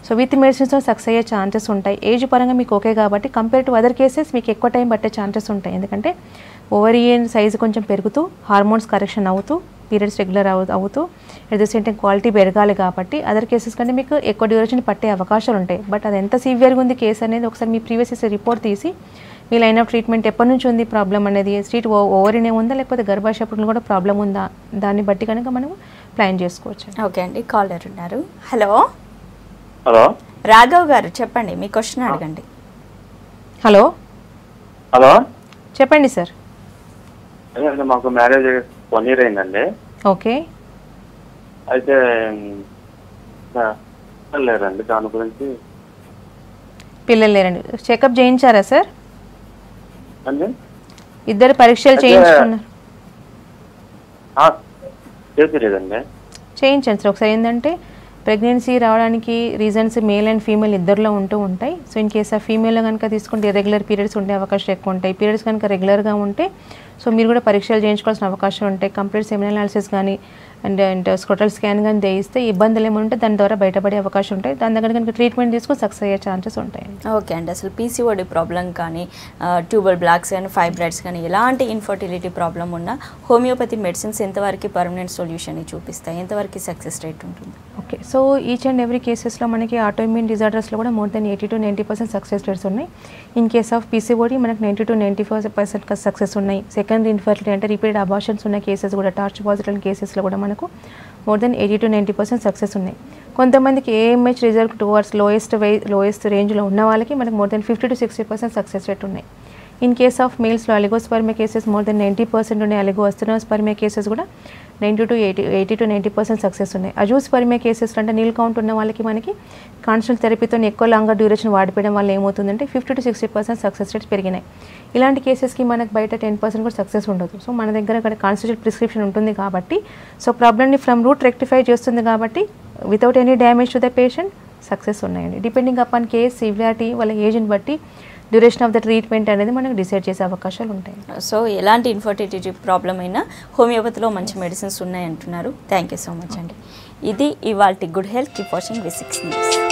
సో విత్ మెడిసిన్స్తో సక్సెస్ అయ్యే ఛాన్సెస్ ఉంటాయి. ఏజ్ పరంగా మీకు ఓకే కాబట్టి కంపేర్ టు అదర్ కేసెస్ మీకు ఎక్కువ టైం పట్టే ఛాన్సెస్ ఉంటాయి. ఎందుకంటే ఓవరియన్ సైజు కొంచెం పెరుగుతూ హార్మోన్స్ కరెక్షన్ అవుతూ పీరియడ్స్ రెగ్యులర్ అవుతూ at the same time quality పెరగాలి కాబట్టి అదర్ కేసెస్ కంటే మీకు ఎక్కువ డ్యూరేషన్ పట్టే అవకాశాలు ఉంటాయి. బట్ అది ఎంత సివియర్గా ఉంది కేసు అనేది ఒకసారి మీ ప్రీవియస్ రిపోర్ట్ తీసి మీ లైన్ ఆఫ్ ట్రీట్మెంట్ ఎప్పటి నుంచి ఉంది ప్రాబ్లం అనేది, స్ట్రీట్ ఓవరీనే ఉందా లేకపోతే గర్భాశయపురంలో కూడా ప్రాబ్లం ఉందా, దాన్ని బట్టి కనుక మనం ప్లాన్ చేసుకోవచ్చు. ఓకే అండి, కాలర్ ఉన్నారు. హలో హలో రాఘవ్ గారు చెప్పండి, మీ క్వశ్చన్ అడగండి. హలో హలో చెప్పండి సార్. అదే మాకు మ్యారేజ్ 1 year అయిందండి. ఓకే, అయితే లేరండి, దాని గురించి. పిల్లలు లేరండి, చెకప్ చేయించారా సార్? అండి ఇద్దరు పరీక్షలు చేయించుకున్నారు? చేతిలేదండి. చేయించండి సార్. ఒకసారి ఏంటంటే ప్రెగ్నెన్సీ రావడానికి రీజన్స్ మేల్ అండ్ ఫీమేల్ ఇద్దరిలో ఉంటూ ఉంటాయి. సో ఇన్ కేస్ ఆ ఫీమేల్లో కనుక తీసుకుంటే ఇర్రెగ్యులర్ పీరియడ్స్ ఉండే అవకాశం ఎక్కువ ఉంటాయి. పీరియడ్స్ కనుక రెగ్యులర్గా ఉంటే సో మీరు కూడా పరీక్షలు చేయించుకోవాల్సిన అవకాశం ఉంటాయి. కంప్లీట్ సెమినల్ అనాలిసిస్ కానీ అండ్ స్క్రోటల్ స్కాన్ కానీ చేయిస్తే ఇబ్బందులు ఏమైనా ఉంటే దాని ద్వారా బయటపడే అవకాశం ఉంటాయి. దాని దగ్గర కనుక ట్రీట్మెంట్ తీసుకొని సక్సెస్ అయ్యే ఛాన్సెస్ ఉంటాయి. ఓకే అండి, అసలు పీసీఓడి ప్రాబ్లం కానీ ట్యూబల్ బ్లాక్స్ కానీ ఫైబ్రాయిడ్స్ కానీ ఎలాంటి ఇన్ఫర్టిలిటీ ప్రాబ్లం ఉన్నా హోమియోపతి మెడిసిన్స్ ఎంతవరకు పర్మనెంట్ సొల్యూషన్ చూపిస్తాయి, ఎంతవరకు సక్సెస్ రేట్ ఉంటుంది? Okay, so each and every కేసెస్లో మనకి ఆటోఇమ్యూన్ డిజార్డర్స్లో కూడా more than 80 to 90% success rates ఉన్నాయి. ఇన్ కేస్ ఆఫ్ పీసీఓడి మనకి 90 to 95% సక్సెస్ ఉన్నాయి. సెకండరీ ఇన్ఫర్టిలిటీ అంటే రిపీటెడ్ అబార్షన్స్ ఉన్న కేసెస్ కూడా, టార్చ్ పాజిటివ్ కేసెస్లో కూడా మనకు మోర్ దెన్ 80 to 90% సక్సెస్ ఉన్నాయి. కొంతమందికి ఏఎంహెచ్ రిజల్ట్ టువర్డ్స్ లోయెస్ట్ రేంజ్లో ఉన్న వాళ్ళకి మనకు more than 50 to 60% success rate ఉన్నాయి. ఇన్ కేస్ ఆఫ్ మేల్స్లో అలిగోస్పర్మియా కేసెస్ మోర్ దెన్ 90% ఉన్నాయి. అలిగోస్టెనోస్పర్మియా కేసెస్ కూడా 80 to 90% సక్సెస్ ఉన్నాయి. అజూస్పర్మియా కేసెస్ అంటే నీల్ కౌంట్ ఉన్న వాళ్ళకి మనకి కాన్స్టెంట్ థెరపీతో ఎక్కువ లాంగర్ డ్యూరేషన్ వాడిపోవడం వల్ల ఏమవుతుందంటే 50 to 60% సక్సెస్ రేట్స్ పెరిగినాయి. ఇలాంటి కేసెస్కి మనకు బయట 10% కూడా సక్సెస్ ఉండదు. సో మన దగ్గర అక్కడ కాన్స్టిట్యూట్ ప్రిస్క్రిప్షన్ ఉంటుంది కాబట్టి సో ప్రాబ్లమ్ని ఫ్రమ్ రూట్ రెక్టిఫై చేస్తుంది కాబట్టి without any damage to the patient success ఉన్నాయండి. డిపెండింగ్ అపాన్ కేస్ సివియారిటీ వాళ్ళ ఏజ్ని బట్టి డ్యూరేషన్ ఆఫ్ ద ట్రీట్మెంట్ అనేది మనకు డిసైడ్ చేసే అవకాశాలు ఉంటాయి. సో ఎలాంటి ఇన్ఫర్టిలిటీ ప్రాబ్లం అయినా హోమియోపతిలో మంచి మెడిసిన్స్ ఉన్నాయంటున్నారు. థ్యాంక్ యూ సో మచ్ అండి. ఇది ఇవాల్టి good health. Keep watching V6 news.